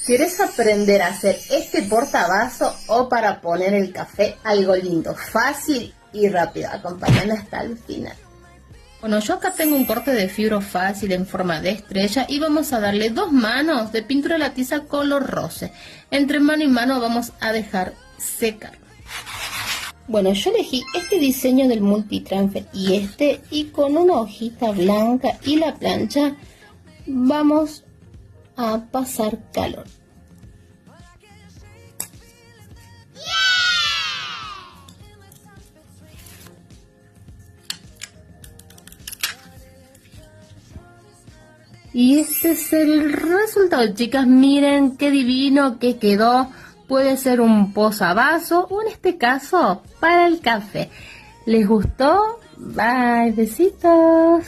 ¿Quieres aprender a hacer este portavasos o para poner el café? Algo lindo, fácil y rápido. Acompáñame hasta el final. Bueno, yo acá tengo un corte de fibro fácil en forma de estrella y vamos a darle 2 manos de pintura la tiza color roce. Entre mano y mano vamos a dejar secar. Bueno, yo elegí este diseño del multitransfer y con una hojita blanca y la plancha vamos a pasar calor. Y este es el resultado, chicas. Miren qué divino que quedó. Puede ser un posavasos o en este caso para el café. ¿Les gustó? Bye, besitos.